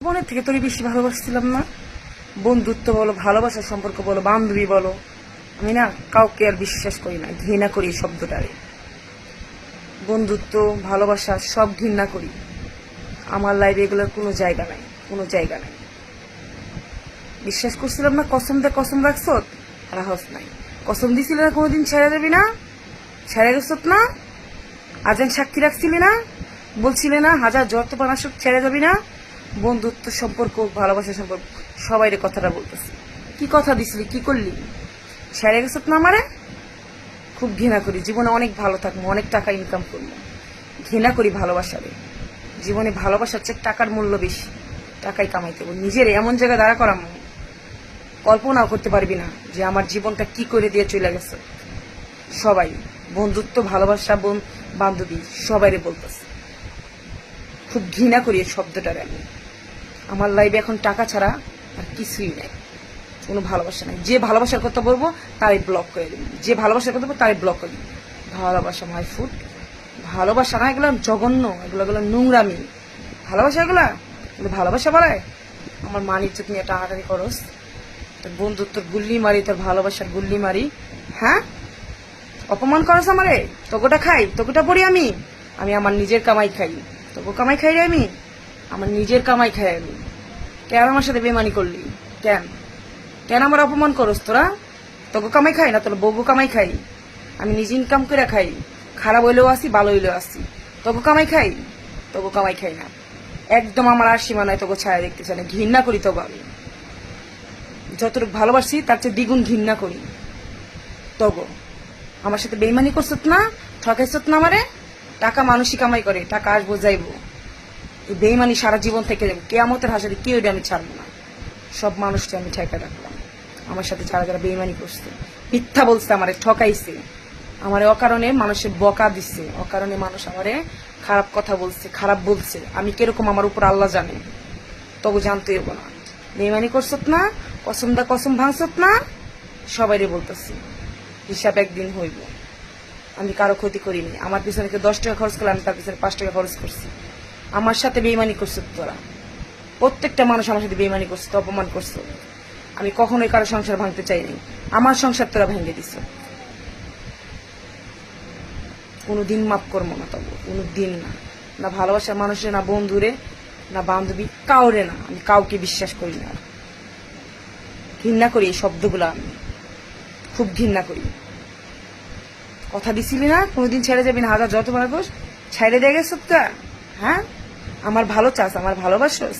মনের থেকে তোরই বেশি ভালোবাসছিলাম না। বন্ধুত্ব বলো, ভালোবাসার সম্পর্ক বলো, বান্ধবী বলো, আমি না কাউকে আর বিশ্বাস করি না, ঘৃণা করি এই শব্দটারে। বন্ধুত্ব, ভালোবাসা সব ঘৃণা করি। আমার লাইফে এগুলোর কোনো জায়গা নাই, কোনো জায়গা নাই। বিশ্বাস করছিলাম না, কসম দে কসম রাখছ, রাহস নাই। কসম দিছিলে না কোনোদিন ছেড়ে যাবি না, ছেড়ে গেছ না। আজান সাক্ষী রাখছিলি না, বলছিলে না হাজার যত পানাসক ছেড়ে যাবি না। বন্ধুত্ব সম্পর্ক, ভালোবাসার সম্পর্ক, সবাই কথাটা বলতেছি। কি কথা দিছিলি, কি করলি, ছেড়ে গেছ না আমারে। খুব ঘৃণা করি। জীবনে অনেক ভালো থাকবো, অনেক টাকা ইনকাম করবো, ঘৃণা করি ভালোবাসারে। জীবনে ভালোবাসার চেয়ে টাকার মূল্য বেশি। টাকাই কামাইতে হবে, নিজের এমন জায়গায় দাঁড়া করাম, কল্পনাও করতে পারবি না যে আমার জীবনটা কি করে দিয়ে চলে গেছে। সবাই বন্ধুত্ব, ভালোবাসা, বান্ধবী সবাইরে বলতেছে। খুব ঘৃণা করি এই শব্দটারে আমি। আমার লাইফে এখন টাকা ছাড়া আর কিছুই নাই, কোনো ভালোবাসা নাই। যে ভালোবাসার কথা বলবো তারই ব্লক করে দিবি, যে ভালোবাসার কথা বলবো তারই ব্লক করে দিবি। ভালোবাসা মাই ফুড, ভালোবাসা না, এগুলো জঘন্য, এগুলো নোংরামি। ভালোবাসা এগুলো ভালোবাসা বলায়। আমার মান ইজ্জত নিয়ে টাকাটারি করস, তোর বন্ধুত্বর গুল্লি মারি, তোর ভালোবাসার গুল্লি মারি। হ্যাঁ, অপমান করস আমারে। তোকেটা খাই, তোকেটা পড়ি আমি। আমি আমার নিজের কামাই খাই, তোকে কামাই খাই রে আমি। আমার নিজের কামাই খাই আমি। কেন আমার সাথে বেমানি করলি, কেন কেন আমার অপমান করস তোরা? তোকে কামাই খাই না, তোর বউগো কামাই খাই। আমি নিজে ইনকাম করে খাই, খারাপ হইলেও আসি, ভালো হইলেও আসি। তোকে কামাই খাই, তোকে কামাই খাই না। একদম আমার আর সীমা নাই তোকে ছায়া দেখতে চাই না, ঘৃণা করি তোকে আমি। যতটুকু ভালোবাসি তার চেয়ে দ্বিগুণ ঘৃণা করি তোকে। আমার সাথে বেইমানি করছত না, ঠকাইছত না আমারে। টাকা মানুষই কামাই করে, টাকা আসবো যাইবো। এই বেইমানি সারা জীবন থেকে যাবো, কেয়ামতের হাজারে কেউ আমি ছাড়বো না। সব মানুষকে আমি ঠেকা রাখলাম। আমার সাথে যারা যারা বেইমানি করছে, মিথ্যা বলছে, আমারে ঠকাইছে, আমারে অকারণে মানুষের বকা দিচ্ছে, অকারণে মানুষ আমারে খারাপ কথা বলছে, খারাপ বলছে। আমি কিরকম আমার উপর আল্লাহ জানে, তবু জানতে হবো না। বেইমানি করছত না, কসম দা কসম ভাঙছত না, সবাইরে বলতেছি হিসাব একদিন হইব। আমি কারো ক্ষতি করিনি। আমার পিছনে 10 টাকা খরচ করলে আমি তার পিছনে 5 টাকা খরচ করছি। আমার সাথে বেইমানি করছো তোরা, প্রত্যেকটা মানুষ আমার সাথে বেইমানি করছে, অপমান করছো। আমি কখনোই কারো সংসার ভাঙতে চাইনি। আমার সংসার তোরা ভেঙে দিছ। কোনোদিন মাফ করবো না, তবু কোনোদিন না। না ভালোবাসার মানুষের, না বন্ধুরে, না বান্ধবী, কাউরে না। আমি কাউকে বিশ্বাস করি না, ঘৃণা করি এই শব্দগুলো আমি, খুব ঘৃণা করি। কথা দিছিলি না কোনোদিন ছেড়ে যাবি না, হাজার যত ভালো ছেড়ে দিয়ে গেছ। হ্যাঁ, আমার ভালো চাস, আমার ভালোবাসস।